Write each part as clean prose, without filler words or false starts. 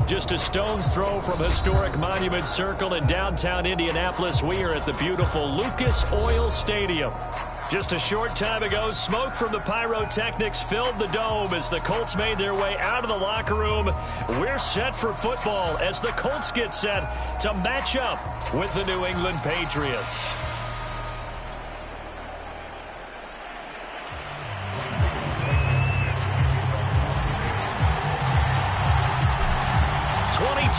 Just a stone's throw from historic Monument Circle in downtown Indianapolis. We are at the beautiful Lucas Oil Stadium. Just a short time ago, smoke from the pyrotechnics filled the dome as the Colts made their way out of the locker room. We're set for football as the Colts get set to match up with the New England Patriots.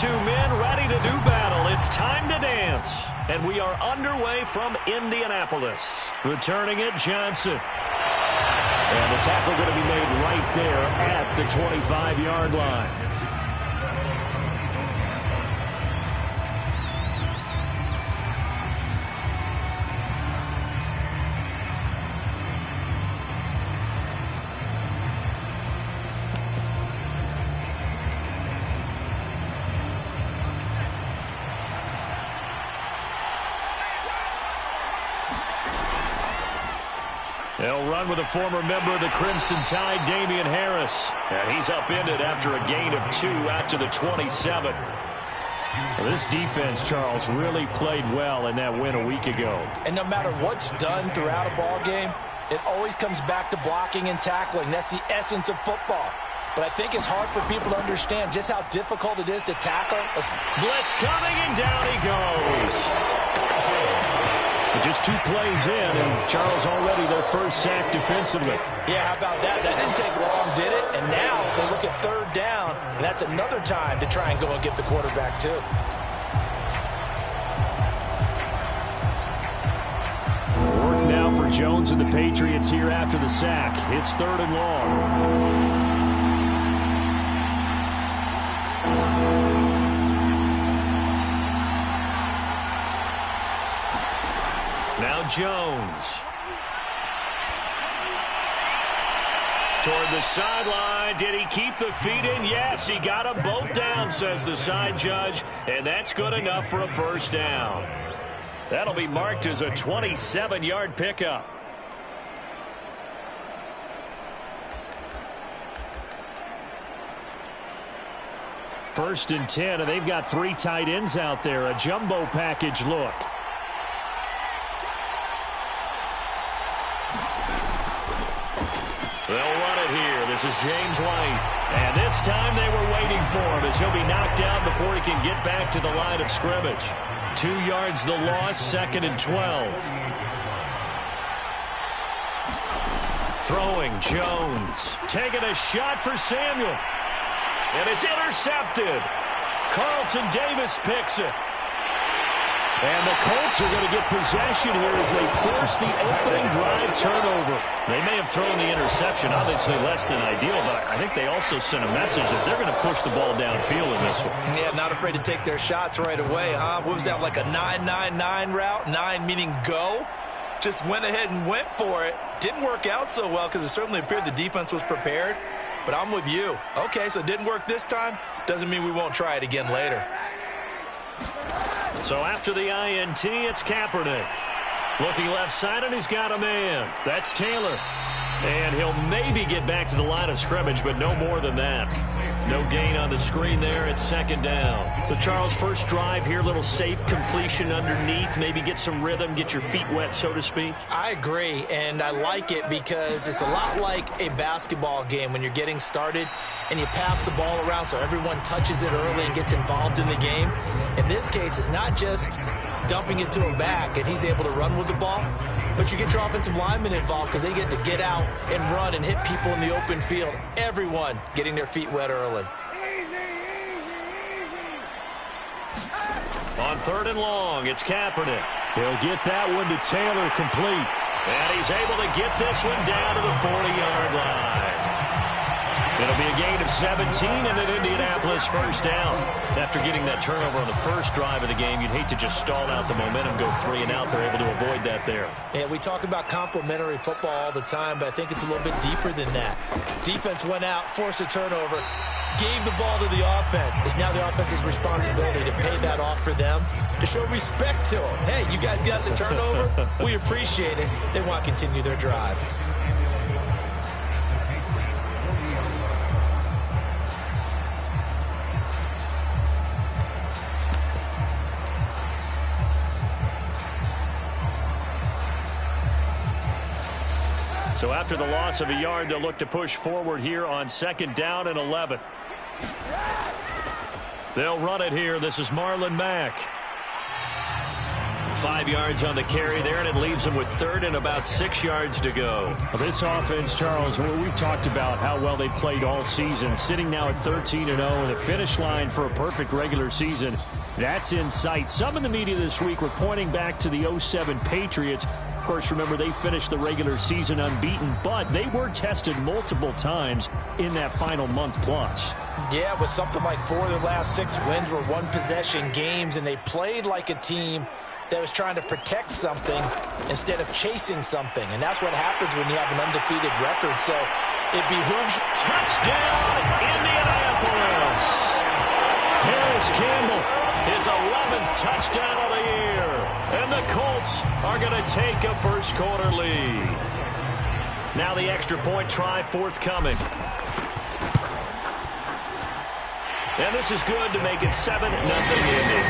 Two men ready to do battle. It's time to dance. And we are underway from Indianapolis. Returning it, Johnson. And the tackle going to be made right there at the 25-yard line. They'll run with a former member of the Crimson Tide, Damian Harris. And he's upended after a gain of 2 out to the 27. Well, this defense, Charles, really played well in that win a week ago. And no matter what's done throughout a ball game, it always comes back to blocking and tackling. That's the essence of football. But I think it's hard for people to understand just how difficult it is to tackle. Blitz coming, and down he goes. Just 2 plays in, and Charles already their first sack defensively. Yeah, how about that? That didn't take long, did it? And now they look at 3rd down, and that's another time to try and go and get the quarterback, too. Work now for Jones and the Patriots here after the sack. It's 3rd and long. Now Jones. Toward the sideline. Did he keep the feet in? Yes, he got them both down, says the side judge. And that's good enough for a first down. That'll be marked as a 27-yard pickup. First and 10, and they've got 3 tight ends out there. A jumbo package look. They'll run it here. This is James White. And this time they were waiting for him as he'll be knocked down before he can get back to the line of scrimmage. 2 yards the loss, 2nd and 12. Throwing Jones. Taking a shot for Samuel. And it's intercepted. Carlton Davis picks it. And the Colts are going to get possession here as they force the opening drive turnover. They may have thrown the interception, obviously less than ideal, but I think they also sent a message that they're going to push the ball downfield in this one. Yeah, not afraid to take their shots right away, huh? What was that, like a 9-9-9 route? 9 meaning go? Just went ahead and went for it. Didn't work out so well because it certainly appeared the defense was prepared. But I'm with you. Okay, so it didn't work this time. Doesn't mean we won't try it again later. So after the INT, it's Kaepernick. Looking left side, and he's got a man. That's Taylor. And he'll maybe get back to the line of scrimmage, but no more than that. No gain on the screen there. It's 2nd down. So, Charles, first drive here, little safe completion underneath. Maybe get some rhythm, get your feet wet, so to speak. I agree, and I like it because it's a lot like a basketball game when you're getting started and you pass the ball around so everyone touches it early and gets involved in the game. In this case, it's not just dumping it to him back and he's able to run with the ball, but you get your offensive linemen involved because they get to get out and run and hit people in the open field. Everyone getting their feet wet early. On 3rd and long, it's Kaepernick. He'll get that one to Taylor complete. And he's able to get this one down to the 40-yard line. It'll be a gain of 17 and an Indianapolis first down. After getting that turnover on the first drive of the game, you'd hate to just stall out the momentum, go 3 and out. They're able to avoid that there. Yeah, we talk about complementary football all the time, but I think it's a little bit deeper than that. Defense went out, forced a turnover, gave the ball to the offense. It's now the offense's responsibility to pay that off for them, to show respect to them. Hey, you guys got the turnover? We appreciate it. They want to continue their drive. So after the loss of a yard, they'll look to push forward here on 2nd down and 11. They'll run it here. This is Marlon Mack. 5 yards on the carry there, and it leaves them with 3rd and about 6 yards to go. Well, this offense, Charles, we've talked about how well they played all season, sitting now at 13-0, and the finish line for a perfect regular season, that's in sight. Some in the media this week were pointing back to the 07 Patriots. Of course, remember, they finished the regular season unbeaten, but they were tested multiple times in that final month plus. Yeah, it was something like 4 of the last 6 wins were one-possession games, and they played like a team that was trying to protect something instead of chasing something. And that's what happens when you have an undefeated record. So it behooves you. Touchdown, Indianapolis! Paris Campbell, his 11th touchdown of the year. And the Colts are going to take a first-quarter lead. Now the extra point try forthcoming. And this is good to make it 7-0 Indy.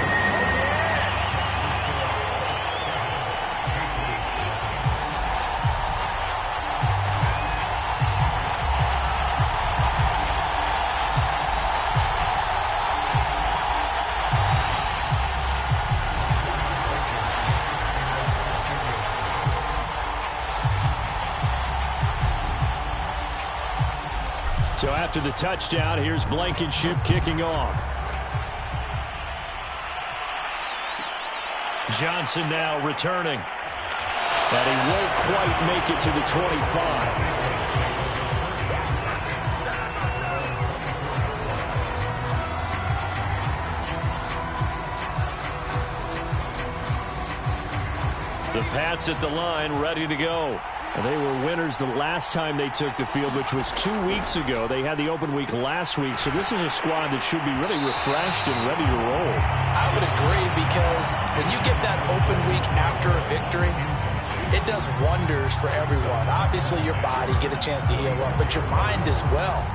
So after the touchdown, here's Blankenship kicking off. Johnson now returning. And he won't quite make it to the 25. The Pats at the line, ready to go. And they were winners the last time they took the field, which was 2 weeks ago. They had the open week last week, so this is a squad that should be really refreshed and ready to roll. I would agree, because when you get that open week after a victory, it does wonders for everyone. Obviously, your body, get a chance to heal up, but your mind as well.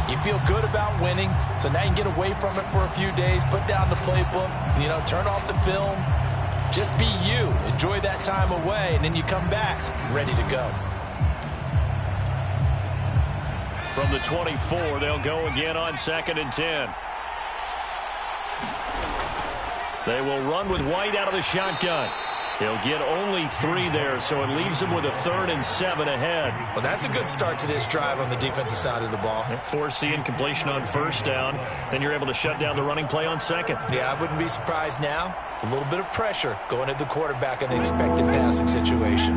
You feel good about winning, so now you can get away from it for a few days, put down the playbook, turn off the film. Just be you. Enjoy that time away, and then you come back ready to go. From the 24, they'll go again on 2nd and 10. They will run with White out of the shotgun. He'll get only 3 there, so it leaves him with a 3rd and 7 ahead. Well, that's a good start to this drive on the defensive side of the ball. Force the incompletion on 1st down. Then you're able to shut down the running play on 2nd. Yeah, I wouldn't be surprised now. A little bit of pressure going at the quarterback in the expected passing situation.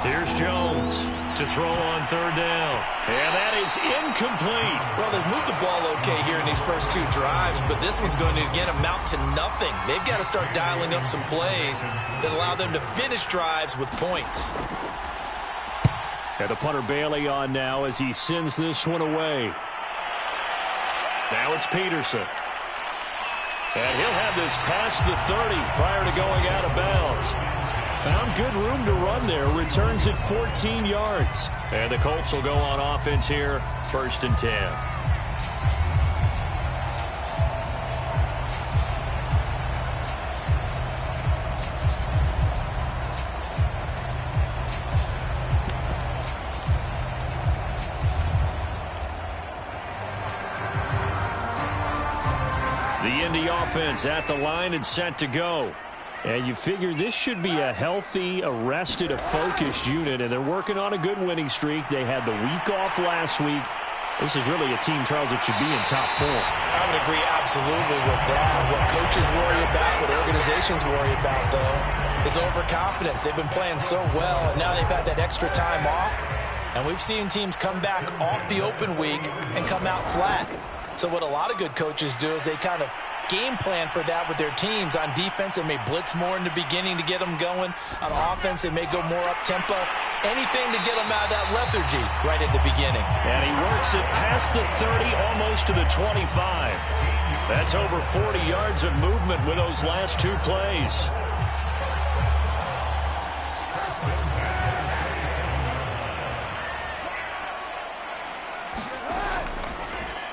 Here's Jones to throw on 3rd down. And that is incomplete. Well, they've moved the ball okay here in these first 2 drives, but this one's going to, again, amount to nothing. They've got to start dialing up some plays that allow them to finish drives with points. And the punter Bailey on now as he sends this one away. Now it's Peterson. And he'll have this past the 30 prior to going out of bounds. Found good room to run there. Returns at 14 yards. And the Colts will go on offense here, 1st and 10. The Indy offense at the line and set to go. And you figure this should be a healthy, a rested, a focused unit, and they're working on a good winning streak. They had the week off last week. This is really a team, Charles, that should be in top 4. I would agree absolutely with that. What coaches worry about, what organizations worry about, though, is overconfidence. They've been playing so well, and now they've had that extra time off. And we've seen teams come back off the open week and come out flat. So what a lot of good coaches do is they kind of game plan for that with their teams. On defense, they may blitz more in the beginning to get them going. On offense, they may go more up-tempo. Anything to get them out of that lethargy right at the beginning. And he works it past the 30, almost to the 25. That's over 40 yards of movement with those last 2 plays.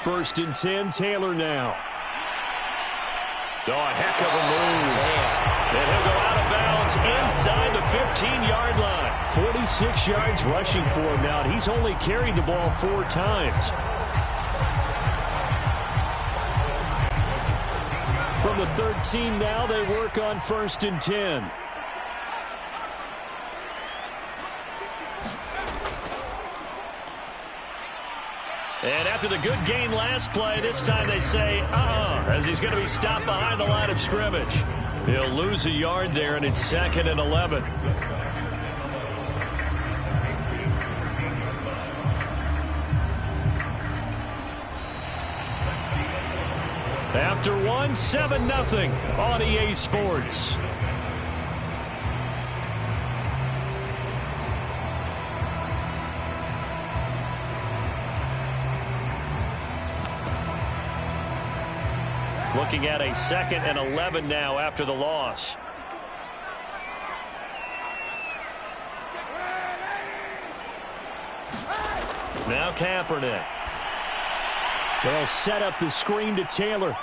First and 10, Taylor now. Oh, a heck of a move. Man. And he'll go out of bounds inside the 15-yard line. 46 yards rushing for him now, and he's only carried the ball 4 times. From the 13 now, they work on 1st and 10. And after the good gain last play, this time they say, as he's going to be stopped behind the line of scrimmage. He'll lose a yard there, and it's 2nd and 11. After 1, 7-0 on EA Sports. Looking at a 2nd and 11 now after the loss. Now Kaepernick. They'll set up the screen to Taylor.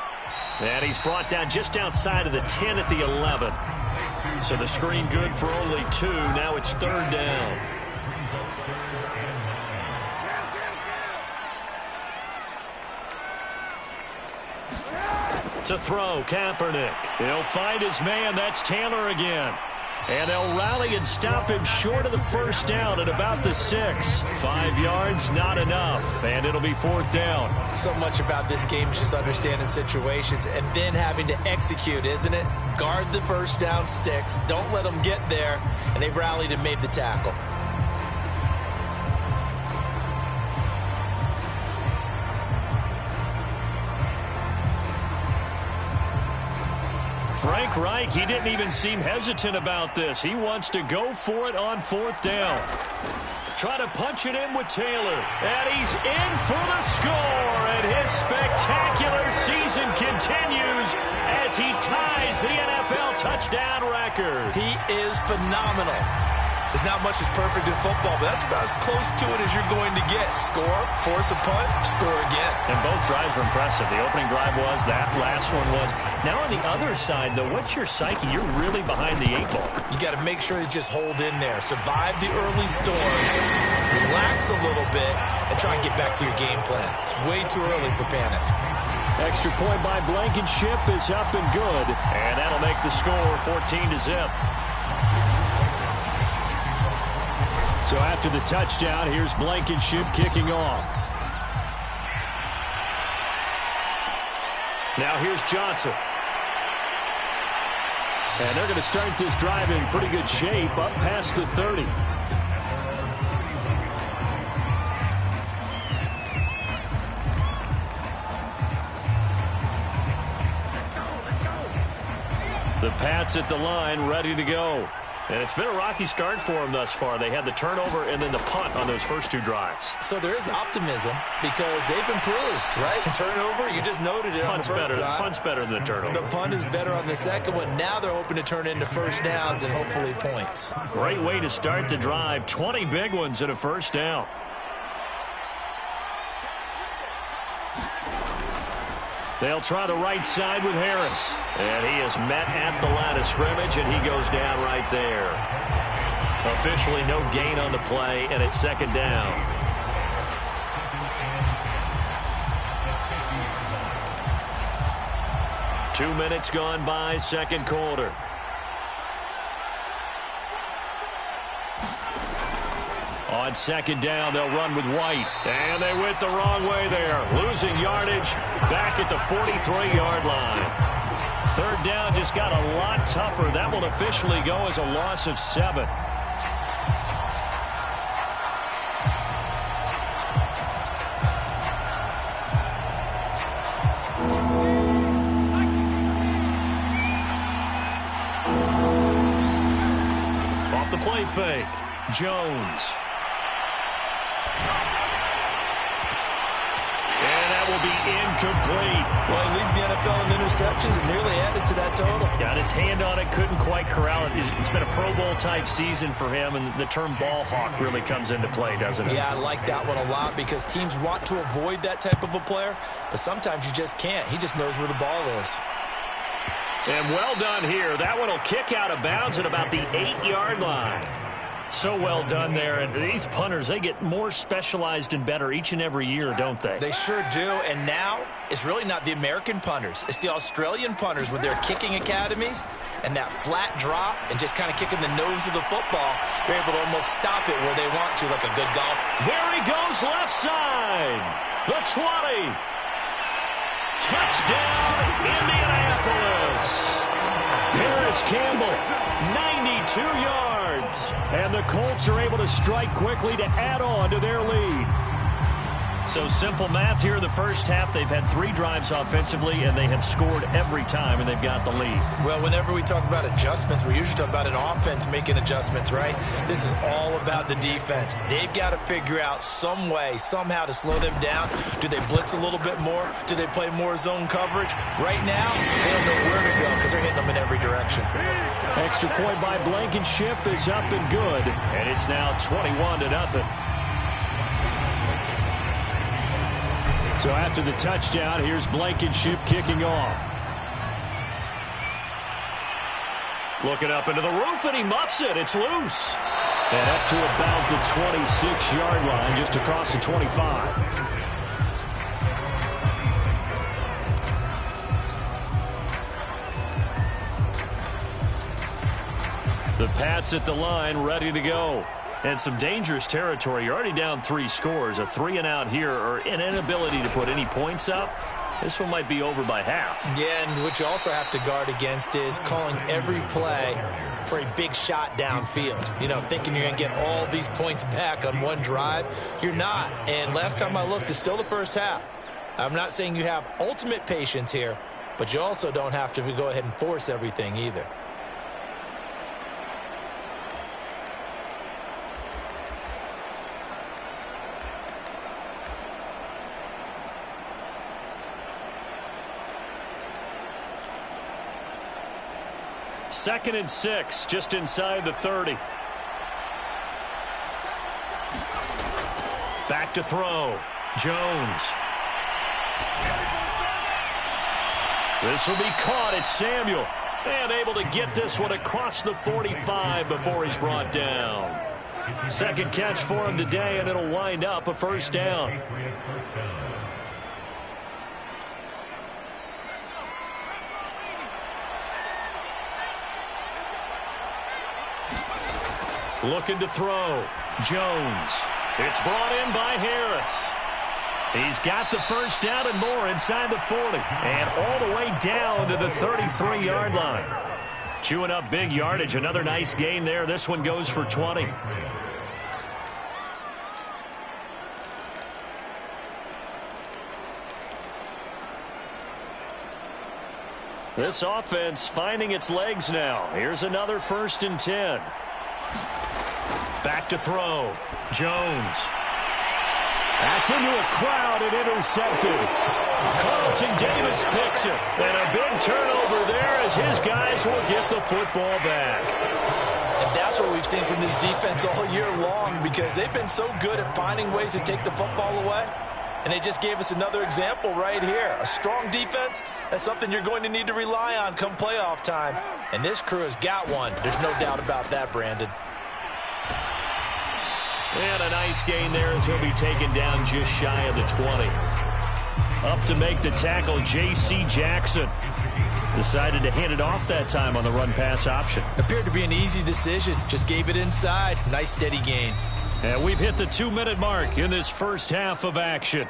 And he's brought down just outside of the 10 at the 11. So the screen good for only 2. Now it's 3rd down. To throw, Kaepernick. He'll find his man. That's Taylor again. And they'll rally and stop him short of the 1st down at about the 6. 5 yards, not enough. And it'll be 4th down. So much about this game is just understanding situations and then having to execute, isn't it? Guard the 1st down sticks. Don't let them get there. And they rallied and made the tackle. Frank Reich, he didn't even seem hesitant about this. He wants to go for it on 4th down. Try to punch it in with Taylor. And he's in for the score. And his spectacular season continues as he ties the NFL touchdown record. He is phenomenal. There's not much that's perfect in football, but that's about as close to it as you're going to get. Score, force a punt, score again. And both drives were impressive. The opening drive was, that last one was. Now on the other side, though, what's your psyche? You're really behind the 8 ball. You got to make sure you just hold in there. Survive the early storm. Relax a little bit and try and get back to your game plan. It's way too early for panic. Extra point by Blankenship is up and good. And that'll make the score 14-0. So after the touchdown, here's Blankenship kicking off. Now here's Johnson. And they're going to start this drive in pretty good shape up past the 30. The Pats at the line, ready to go. And it's been a rocky start for them thus far. They had the turnover and then the punt on those first 2 drives. So there is optimism because they've improved, right? Turnover, you just noted it on the first drive. Punt's better than the turnover. The punt is better on the second one. Now they're hoping to turn into 1st downs and hopefully points. Great way to start the drive. 20 big ones and a 1st down. They'll try the right side with Harris. And he is met at the line of scrimmage, and he goes down right there. Officially no gain on the play, and it's 2nd down. Two minutes gone by, 2nd quarter. On 2nd down, they'll run with White. And they went the wrong way there. Losing yardage back at the 43-yard line. 3rd down just got a lot tougher. That will officially go as a loss of 7. Off the play fake, Jones. Will be incomplete. Well, he leads the NFL in interceptions and nearly added to that total. Got his hand on it, couldn't quite corral it. It's been a Pro Bowl type season for him, and the term ball hawk really comes into play, doesn't it? Yeah, I like that one a lot because teams want to avoid that type of a player, but sometimes you just can't. He just knows where the ball is. And well done here. That one will kick out of bounds at about the 8-yard line. So well done there. And these punters, they get more specialized and better each and every year, don't they? They sure do. And now it's really not the American punters. It's the Australian punters with their kicking academies and that flat drop and just kind of kicking the nose of the football. They're able to almost stop it where they want to, like a good golf. There he goes, left side. The 20. Touchdown, Indianapolis. Paris Campbell, 92 yards. And the Colts are able to strike quickly to add on to their lead. So simple math here in the first half. They've had 3 drives offensively, and they have scored every time, and they've got the lead. Well, whenever we talk about adjustments, we usually talk about an offense making adjustments, right? This is all about the defense. They've got to figure out some way, somehow to slow them down. Do they blitz a little bit more? Do they play more zone coverage? Right now, they don't know where to go because they're hitting them in every direction. Extra point by Blankenship is up and good, and it's now 21-0. So after the touchdown, here's Blankenship kicking off. Looking up into the roof, and he muffs it. It's loose. And up to about the 26-yard line, just across the 25. The Pats at the line, ready to go. And some dangerous territory. You're already down 3 scores. A 3-and-out here, or an inability to put any points up. This one might be over by half. Yeah, and what you also have to guard against is calling every play for a big shot downfield. You know, thinking you're going to get all these points back on one drive. You're not. And last time I looked, it's still the first half. I'm not saying you have ultimate patience here, but you also don't have to go ahead and force everything either. Second and 6, just inside the 30. Back to throw. Jones. This will be caught. It's Samuel. And able to get this one across the 45 before he's brought down. Second catch for him today, and it'll wind up a first down. Looking to throw. Jones. It's brought in by Harris. He's got the first down and more inside the 40. And all the way down to the 33-yard line. Chewing up big yardage. Another nice gain there. This one goes for 20. This offense finding its legs now. Here's another 1st and 10. Back to throw. Jones. That's into a crowd and intercepted. Carlton Davis picks it. And a big turnover there as his guys will get the football back. And that's what we've seen from this defense all year long, because they've been so good at finding ways to take the football away. And they just gave us another example right here. A strong defense, that's something you're going to need to rely on come playoff time. And this crew has got one. There's no doubt about that, Brandon. And a nice gain there as he'll be taken down just shy of the 20. Up to make the tackle, J.C. Jackson. Decided to hand it off that time on the run-pass option. Appeared to be an easy decision. Just gave it inside. Nice steady gain. And we've hit the 2-minute mark in this first half of action.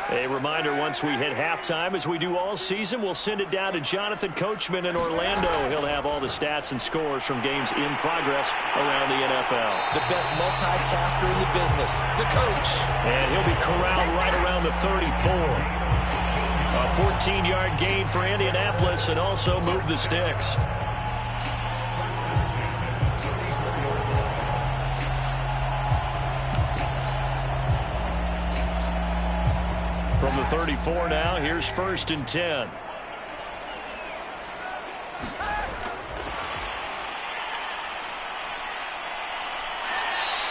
A reminder, once we hit halftime, as we do all season, we'll send it down to Jonathan Coachman in Orlando. He'll have all the stats and scores from games in progress around the NFL. The best multitasker in the business, the coach. And he'll be corralled right around the 34. A 14-yard gain for Indianapolis, and also move the sticks. From the 34 now, here's 1st and 10.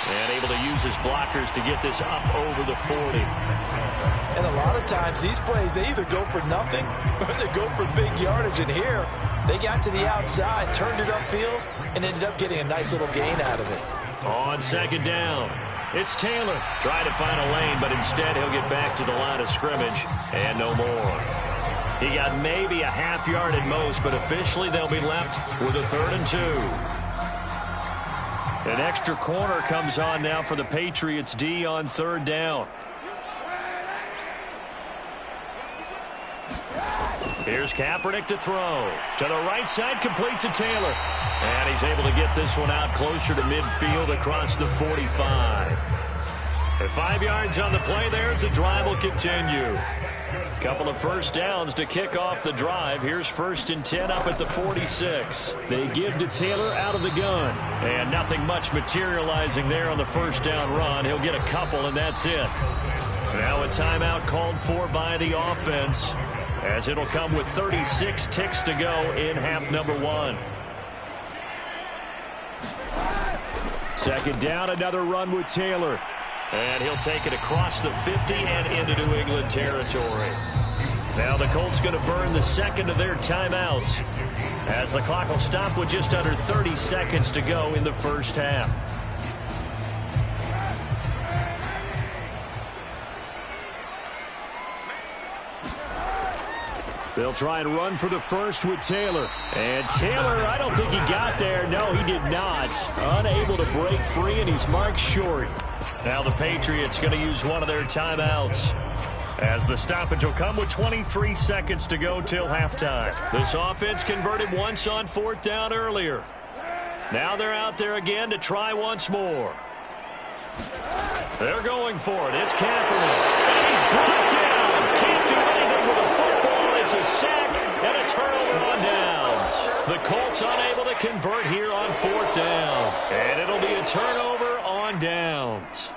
And able to use Jones's blockers to get this up over the 40. And a lot of times these plays, they either go for nothing or they go for big yardage. And here, they got to the outside, turned it upfield, and ended up getting a nice little gain out of it. On second down, it's Taylor. Trying to find a lane, but instead he'll get back to the line of scrimmage and no more. He got maybe a half yard at most, but officially they'll be left with a 3rd and 2. An extra corner comes on now for the Patriots D on 3rd down. Here's Kaepernick to throw. To the right side, complete to Taylor. And he's able to get this one out closer to midfield across the 45. At 5 yards on the play there, the drive will continue. Couple of first downs to kick off the drive. Here's 1st and 10 up at the 46. They give to Taylor out of the gun. And nothing much materializing there on the first down run. He'll get a couple, and that's it. Now a timeout called for by the offense, as it'll come with 36 ticks to go in half number 1. Second down, another run with Taylor. And he'll take it across the 50 and into New England territory. Now the Colts going to burn the second of their timeouts, as the clock will stop with just under 30 seconds to go in the first half. They'll try and run for the first with Taylor. And Taylor, I don't think he got there. No, he did not. Unable to break free, and he's marked short. Now the Patriots going to use one of their timeouts, as the stoppage will come with 23 seconds to go till halftime. This offense converted once on 4th down earlier. Now they're out there again to try once more. They're going for it. It's Kaepernick. And he's brought down. Can't do anything with a football. It's a sack and a turnover on downs. The Colts unable to convert here on 4th down. And it'll be a turnover on downs.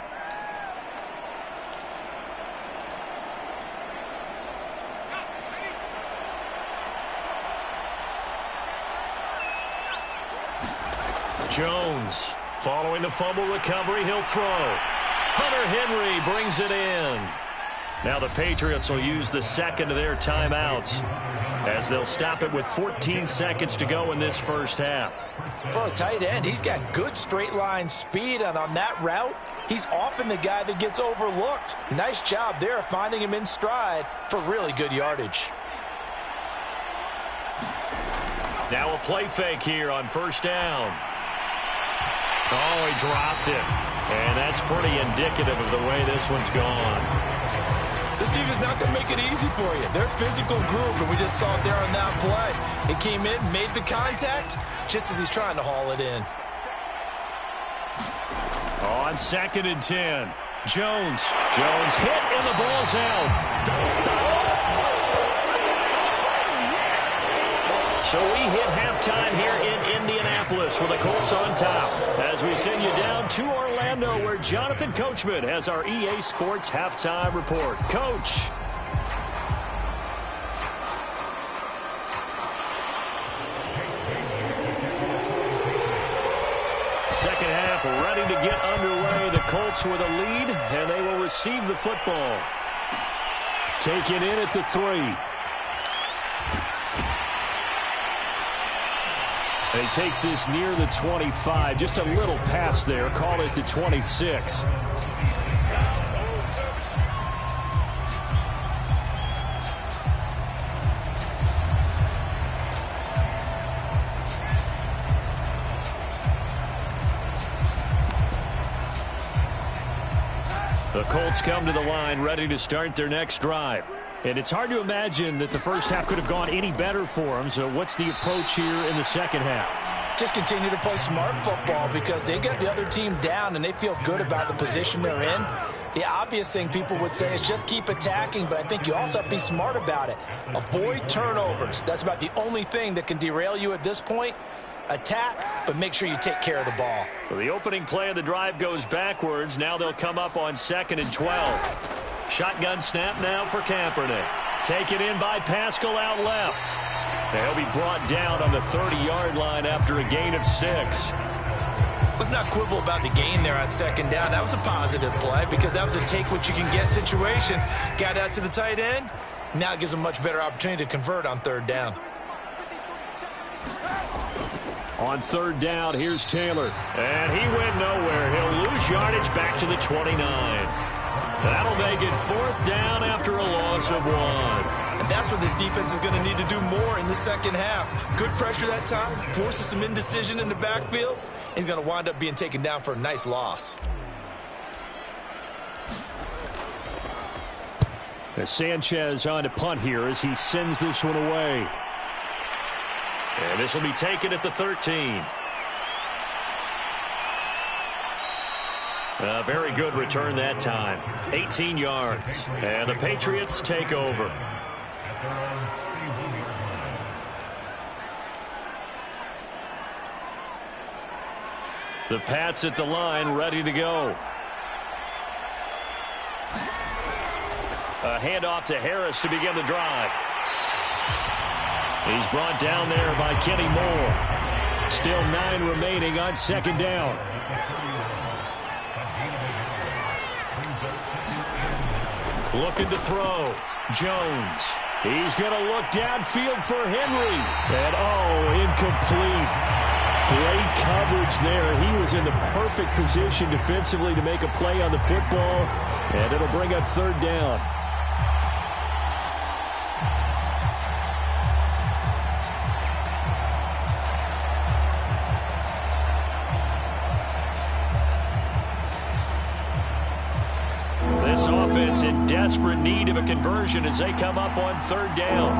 Jones, following the fumble recovery, he'll throw. Hunter Henry brings it in. Now the Patriots will use the second of their timeouts, as they'll stop it with 14 seconds to go in this first half. For a tight end, he's got good straight line speed, and on that route, he's often the guy that gets overlooked. Nice job there of finding him in stride for really good yardage. Now a play fake here on 1st down. Oh, he dropped it. And that's pretty indicative of the way this one's gone. This team is not going to make it easy for you. They're a physical group, and we just saw it there on that play. It came in, made the contact, just as he's trying to haul it in. On 2nd and 10, Jones. Jones hit, and the ball's out. So we hit halftime here in Indianapolis with the Colts on top, as we send you down to Orlando, where Jonathan Coachman has our EA Sports halftime report. Coach. Second half ready to get underway. The Colts with a lead, and they will receive the football. Taken in at the 3. And he takes this near the 25. Just a little pass there. Call it the 26. The Colts come to the line ready to start their next drive. And it's hard to imagine that the first half could have gone any better for them. So what's the approach here in the second half? Just continue to play smart football, because they get the other team down and they feel good about the position they're in. The obvious thing people would say is just keep attacking, but I think you also have to be smart about it. Avoid turnovers. That's about the only thing that can derail you at this point. Attack, but make sure you take care of the ball. So the opening play of the drive goes backwards. Now they'll come up on 2nd and 12. Shotgun snap now for Kaepernick. Taken in by Pascal out left. And he'll be brought down on the 30-yard line after a gain of 6. Let's not quibble about the gain there on second down. That was a positive play because that was a take-what-you-can-get situation. Got out to the tight end. Now it gives a much better opportunity to convert on third down. On third down, here's Taylor. And he went nowhere. He'll lose yardage back to the 29. That'll make it fourth down after a loss of 1. And that's what this defense is going to need to do more in the second half. Good pressure that time, forces some indecision in the backfield. He's going to wind up being taken down for a nice loss. As Sanchez on to punt here as he sends this one away. And this will be taken at the 13. A very good return that time. 18 yards. And the Patriots take over. The Pats at the line, ready to go. A handoff to Harris to begin the drive. He's brought down there by Kenny Moore. Still 9 remaining on second down. Looking to throw. Jones. He's going to look downfield for Henry. And, incomplete. Great coverage there. He was in the perfect position defensively to make a play on the football. And it'll bring up third down. This offense in desperate need of a conversion as they come up on third down.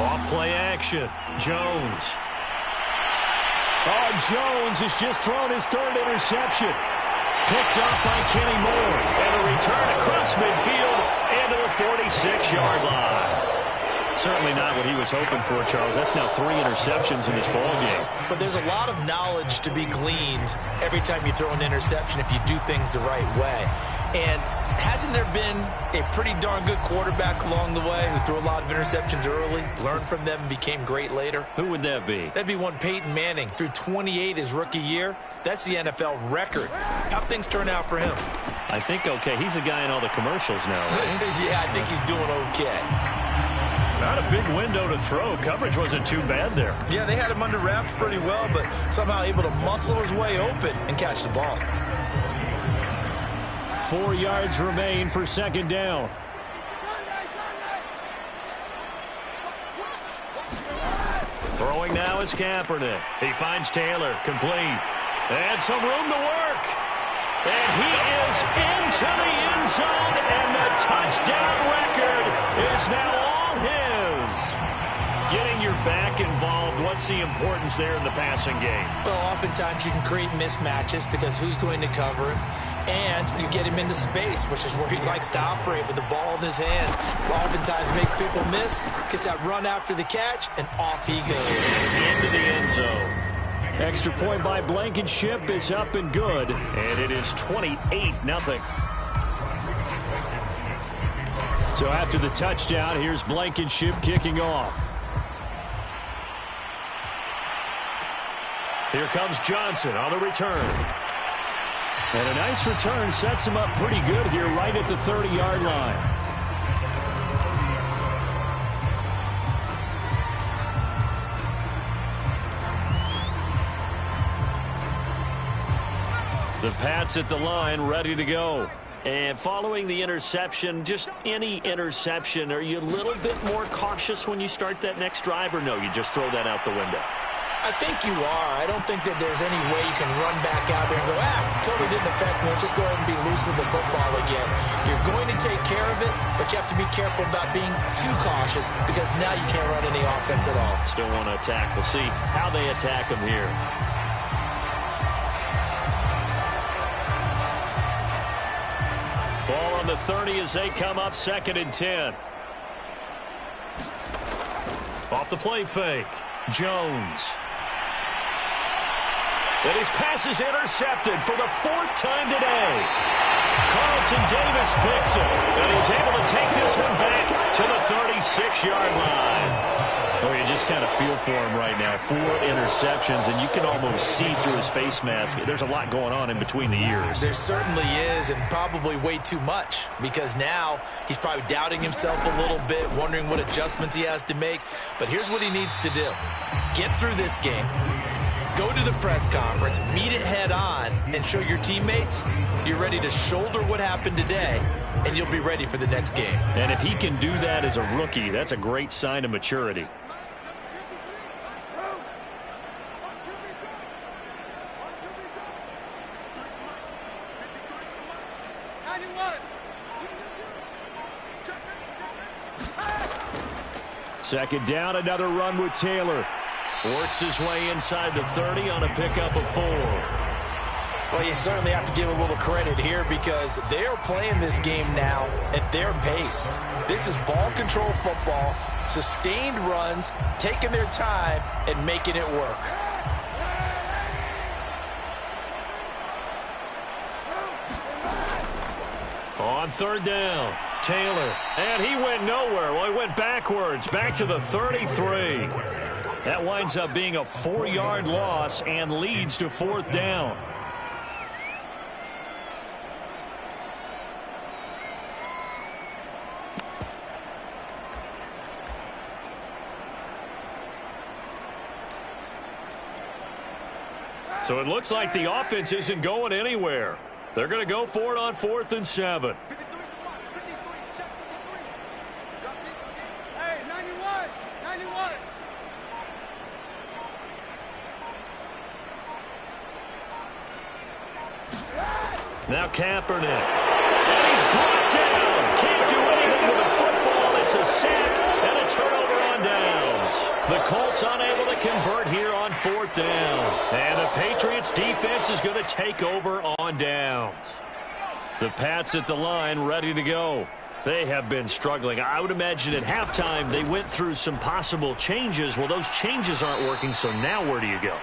Off play action. Jones. Jones has just thrown his third interception. Picked up by Kenny Moore. And a return across midfield into the 46-yard line. Certainly not what he was hoping for, Charles. That's now 3 interceptions in this ballgame. But there's a lot of knowledge to be gleaned every time you throw an interception if you do things the right way. And hasn't there been a pretty darn good quarterback along the way who threw a lot of interceptions early, learned from them, and became great later? Who would that be? That'd be one Peyton Manning. Threw 28 his rookie year. That's the NFL record. How'd things turn out for him? I think okay. He's a guy in all the commercials now, right? Yeah, I think he's doing okay. Not a big window to throw. Coverage wasn't too bad there. Yeah, they had him under wraps pretty well, but somehow able to muscle his way open and catch the ball. 4 yards remain for second down. Throwing now is Kaepernick. He finds Taylor, complete. And some room to work. And he is into the end zone, and the touchdown record is now all his. Getting your back involved, what's the importance there in the passing game? Well, oftentimes you can create mismatches because who's going to cover him? And you get him into space, which is where he likes to operate with the ball in his hands. Oftentimes makes people miss, gets that run after the catch, and off he goes. Into the end zone. Extra point by Blankenship is up and good, and it is 28-0. So after the touchdown, here's Blankenship kicking off. Here comes Johnson on the return. And a nice return sets him up pretty good here right at the 30-yard line. The Pats at the line ready to go. And following the interception, just any interception, are you a little bit more cautious when you start that next drive, or no, you just throw that out the window? I think you are. I don't think that there's any way you can run back out there and go, totally didn't affect me. Let's just go ahead and be loose with the football again. You're going to take care of it, but you have to be careful about being too cautious because now you can't run any offense at all. Still want to attack. We'll see how they attack them here. Ball on the 30 as they come up 2nd and 10. Off the play fake. Jones. And his pass is intercepted for the 4th time today. Carlton Davis picks it, and he's able to take this one back to the 36-yard line. Oh, you just kind of feel for him right now. 4 interceptions, and you can almost see through his face mask. There's a lot going on in between the ears. There certainly is, and probably way too much, because now he's probably doubting himself a little bit, wondering what adjustments he has to make. But here's what he needs to do. Get through this game. Go to the press conference, meet it head on, and show your teammates you're ready to shoulder what happened today, and you'll be ready for the next game. And if he can do that as a rookie, that's a great sign of maturity. Second down, another run with Taylor. Works his way inside the 30 on a pickup of 4. Well, you certainly have to give a little credit here because they are playing this game now at their pace. This is ball control football, sustained runs, taking their time, and making it work. On third down, Taylor, and he went nowhere. Well, he went backwards, back to the 33. That winds up being a 4-yard loss and leads to fourth down. So it looks like the offense isn't going anywhere. They're going to go for it on 4th and 7. Now Kaepernick. And he's brought down. Can't do anything with the football. It's a sack and a turnover on downs. The Colts unable to convert here on 4th down. And the Patriots defense is going to take over on downs. The Pats at the line ready to go. They have been struggling. I would imagine at halftime they went through some possible changes. Well, those changes aren't working, so now where do you go?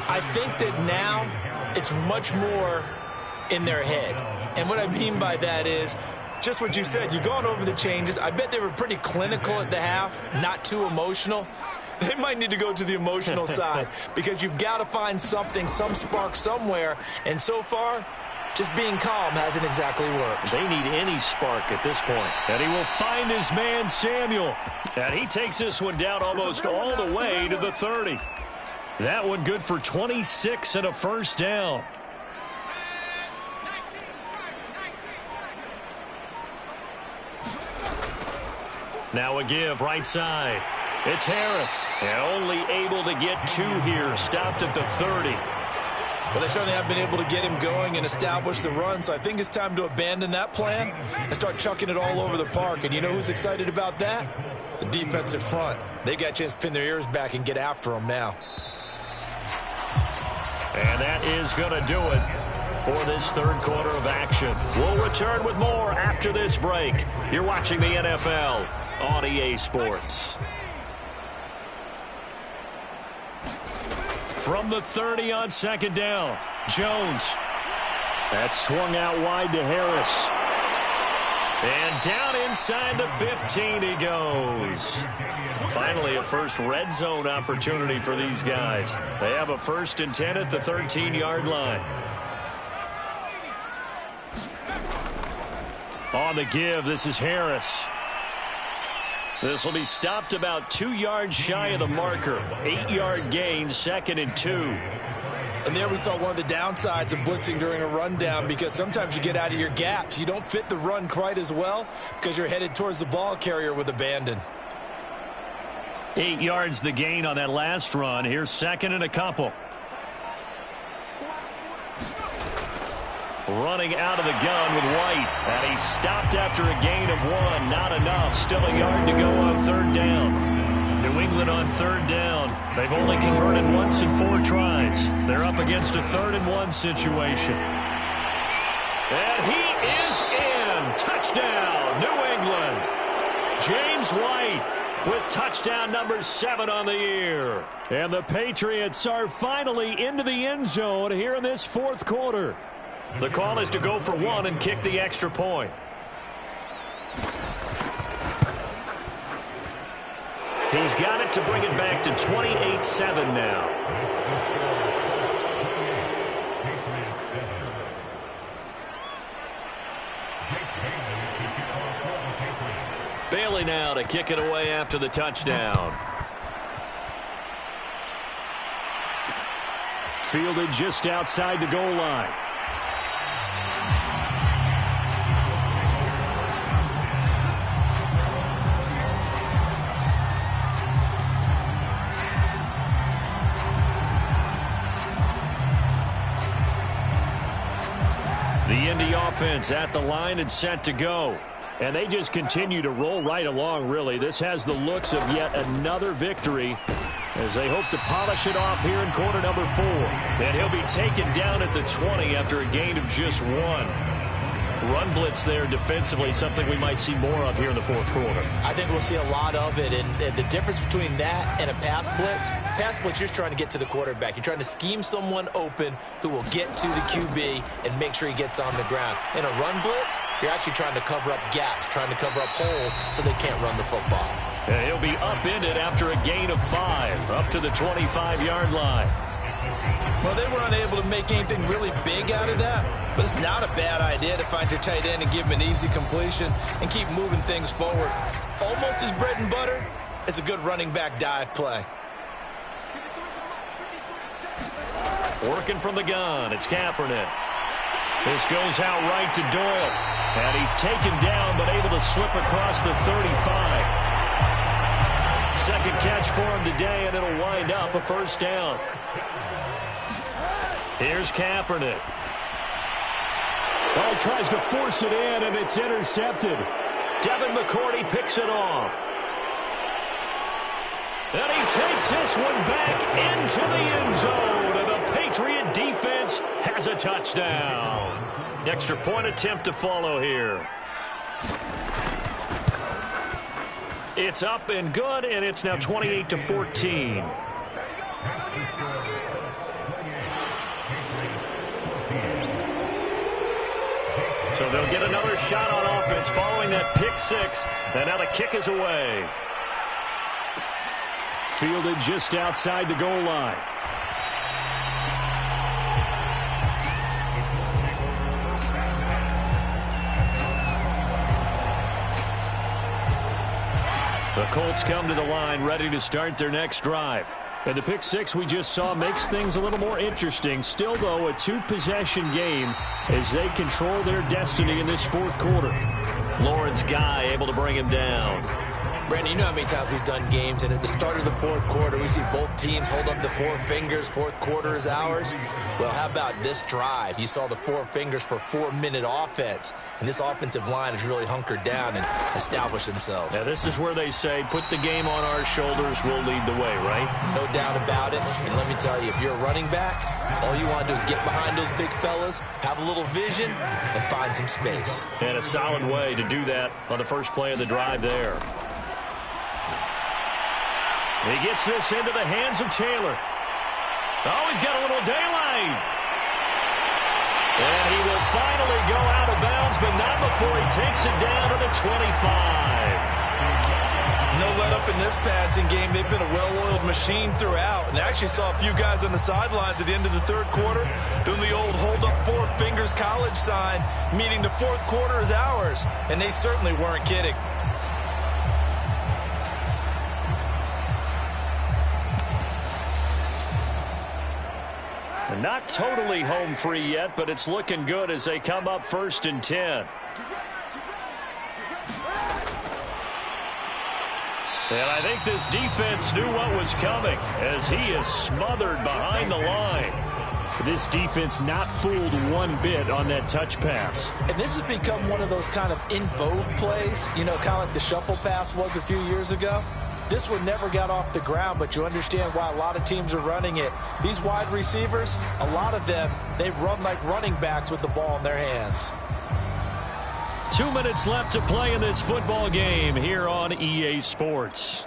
I think that now it's much more in their head. And what I mean by that is just what you said. You've gone over the changes. I bet they were pretty clinical at the half, not too emotional. They might need to go to the emotional side because you've got to find something, some spark somewhere. And so far, just being calm hasn't exactly worked. They need any spark at this point. And he will find his man, Samuel. And he takes this one down almost all the way to the 30. That one good for 26 and a first down. Now a give right side. It's Harris. And only able to get 2 here. Stopped at the 30. Well, they certainly have been able to get him going and establish the run, so I think it's time to abandon that plan and start chucking it all over the park. And you know who's excited about that? The defensive front. They got a chance to pin their ears back and get after them now. And that is going to do it for this third quarter of action. We'll return with more after this break. You're watching the NFL on EA Sports. From the 30 on second down, Jones. That swung out wide to Harris. And down inside the 15 he goes. Finally, a first red zone opportunity for these guys. They have a 1st and 10 at the 13-yard line. On the give, this is Harris. This will be stopped about 2 yards shy of the marker. 8-yard gain, 2nd and 2. And there we saw one of the downsides of blitzing during a rundown because sometimes you get out of your gaps. You don't fit the run quite as well because you're headed towards the ball carrier with abandon. 8 yards the gain on that last run. Here's 2nd and a couple. Running out of the gun with White. And he stopped after a gain of 1. Not enough. Still a yard to go on 3rd down. New England on 3rd down. They've only converted once in 4 tries. They're up against a 3rd and 1 situation. And he is in. Touchdown, New England. James White with touchdown number 7 on the year. And the Patriots are finally into the end zone here in this 4th quarter. The call is to go for 1 and kick the extra point. He's got it to bring it back to 28-7 now. Bailey now to kick it away after the touchdown. Fielded just outside the goal line. The Indy offense at the line and set to go. And they just continue to roll right along, really. This has the looks of yet another victory as they hope to polish it off here in quarter number 4. And he'll be taken down at the 20 after a gain of just 1. Run blitz there defensively, something we might see more of here in the fourth quarter. I think we'll see a lot of it, and the difference between that and a pass blitz, you're trying to get to the quarterback. You're trying to scheme someone open who will get to the QB and make sure he gets on the ground. In a run blitz, you're actually trying to cover up gaps, trying to cover up holes so they can't run the football. And he'll be upended after a gain of 5, up to the 25-yard line. Well, they were unable to make anything really big out of that, but it's not a bad idea to find your tight end and give him an easy completion and keep moving things forward. Almost his bread and butter is a good running back dive play. Working from the gun, it's Kaepernick. This goes out right to Doyle. And he's taken down, but able to slip across the 35. Second catch for him today, and it'll wind up a first down. Here's Kaepernick. Oh, tries to force it in, and it's intercepted. Devin McCourty picks it off. And he takes this one back into the end zone. And the Patriot defense has a touchdown. Extra point attempt to follow here. It's up and good, and it's now 28-14. So they'll get another shot on offense following that pick 6. And now the kick is away. Fielded just outside the goal line. The Colts come to the line ready to start their next drive. And the pick 6 we just saw makes things a little more interesting. Still, though, a 2-possession game as they control their destiny in this fourth quarter. Lawrence Guy able to bring him down. Brandon, you know how many times we've done games, and at the start of the fourth quarter, we see both teams hold up the 4 fingers. Fourth quarter is ours. Well, how about this drive? You saw the 4 fingers for 4-minute offense, and this offensive line has really hunkered down and established themselves. Now, this is where they say, put the game on our shoulders, we'll lead the way, right? No doubt about it, and let me tell you, if you're a running back, all you want to do is get behind those big fellas, have a little vision, and find some space. And a solid way to do that on the first play of the drive there. He gets this into the hands of Taylor. Oh, he's got a little daylight. And he will finally go out of bounds, but not before he takes it down to the 25. No let up in this passing game. They've been a well-oiled machine throughout. And I actually saw a few guys on the sidelines at the end of the third quarter doing the old hold up 4 fingers college sign, meaning the fourth quarter is ours. And they certainly weren't kidding. Not totally home free yet, but it's looking good as they come up 1st and 10. And I think this defense knew what was coming as he is smothered behind the line. This defense not fooled one bit on that touch pass. And this has become one of those kind of in vogue plays, you know, kind of like the shuffle pass was a few years ago. This one never got off the ground, but you understand why a lot of teams are running it. These wide receivers, a lot of them, they run like running backs with the ball in their hands. 2 minutes left to play in this football game here on EA Sports.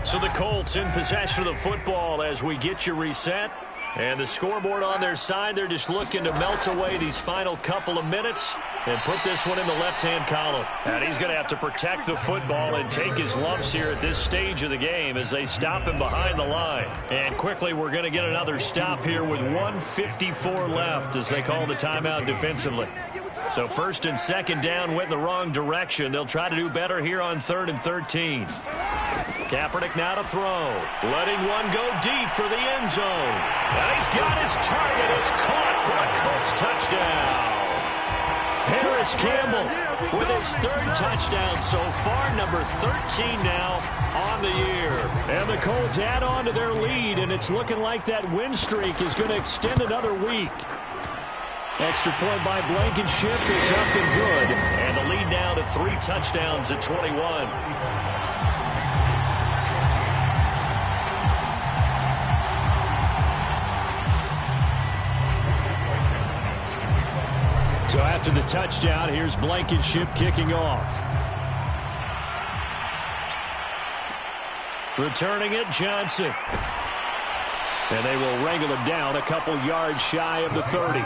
So the Colts in possession of the football as we get you reset. And the scoreboard on their side, they're just looking to melt away these final couple of minutes and put this one in the left-hand column. And he's going to have to protect the football and take his lumps here at this stage of the game as they stop him behind the line. And quickly, we're going to get another stop here with 1:54 left as they call the timeout defensively. So first and second down went in the wrong direction. They'll try to do better here on 3rd and 13. Kaepernick now to throw. Letting one go deep for the end zone. And he's got his target. It's caught for a Colts touchdown. Paris Campbell with his 3rd touchdown so far, number 13 now on the year. And the Colts add on to their lead, and it's looking like that win streak is going to extend another week. Extra point by Blankenship is up and good. And the lead now to 3 touchdowns at 21. So after the touchdown, here's Blankenship kicking off. Returning it, Johnson. And they will wrangle him down a couple yards shy of the 30.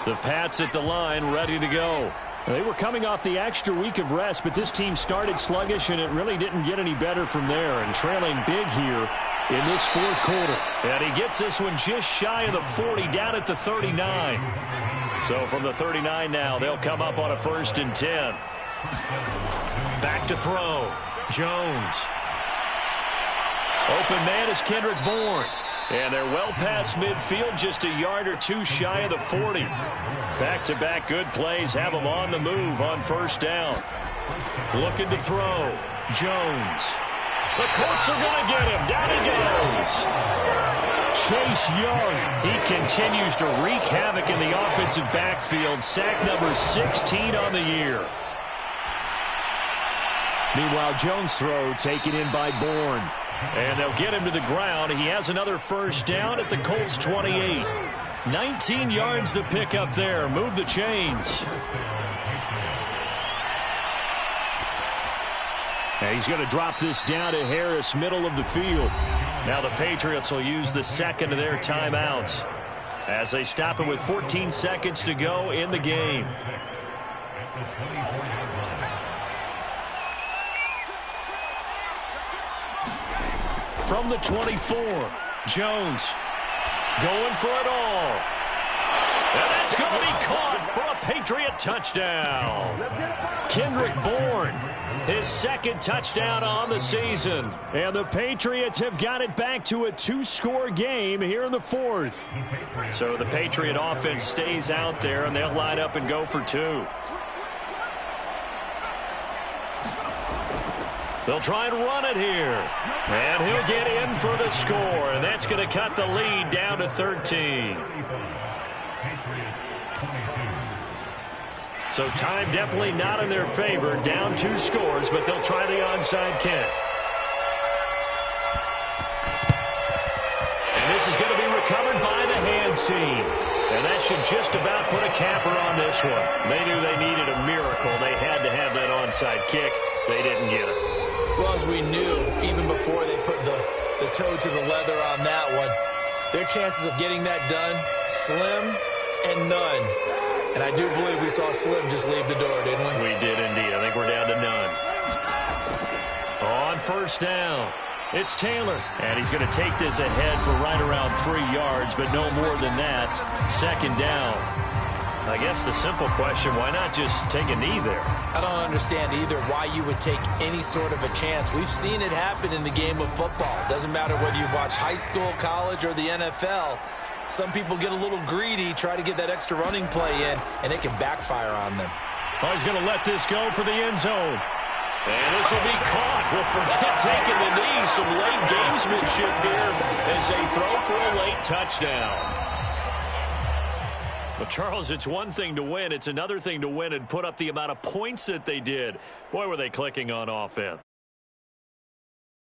The Pats at the line, ready to go. They were coming off the extra week of rest, but this team started sluggish, and it really didn't get any better from there. And trailing big here in this 4th quarter. And he gets this one just shy of the 40, down at the 39. So from the 39 now, they'll come up on a 1st and 10. Back to throw. Jones. Open man is Kendrick Bourne. And they're well past midfield, just a yard or 2 shy of the 40. Back-to-back good plays have them on the move on 1st down. Looking to throw. Jones. The Colts are going to get him. Down he goes. Chase Young. He continues to wreak havoc in the offensive backfield. Sack number 16 on the year. Meanwhile, Jones' throw taken in by Bourne. And they'll get him to the ground. He has another 1st down at the Colts 28. 19 yards to pick up there. Move the chains. And he's going to drop this down to Harris, middle of the field. Now the Patriots will use the 2nd of their timeouts as they stop him with 14 seconds to go in the game. From the 24, Jones going for it all. And that's going to be caught for a Patriot touchdown. Kendrick Bourne, his 2nd touchdown on the season. And the Patriots have got it back to a 2-score game here in the 4th. So the Patriot offense stays out there, and they'll line up and go for 2. They'll try and run it here. And he'll get in for the score. And that's going to cut the lead down to 13. So time definitely not in their favor. Down 2 scores, but they'll try the onside kick. And this is going to be recovered by the hands team. And that should just about put a capper on this one. They knew they needed a miracle. They had to have that onside kick. They didn't get it. Well, as we knew, even before they put the toe to the leather on that one, their chances of getting that done, slim and none. And I do believe we saw Slim just leave the door, didn't we? We did indeed. I think we're down to none. On 1st down, it's Taylor. And he's going to take this ahead for right around 3 yards, but no more than that. 2nd down. I guess the simple question, why not just take a knee there? I don't understand either why you would take any sort of a chance. We've seen it happen in the game of football. It doesn't matter whether you've watched high school, college, or the NFL. Some people get a little greedy, try to get that extra running play in, and it can backfire on them. Oh, he's going to let this go for the end zone. And this will be caught. Well, forget taking the knee. Some late gamesmanship here as they throw for a late touchdown. But, Charles, it's one thing to win. It's another thing to win and put up the amount of points that they did. Boy, were they clicking on offense.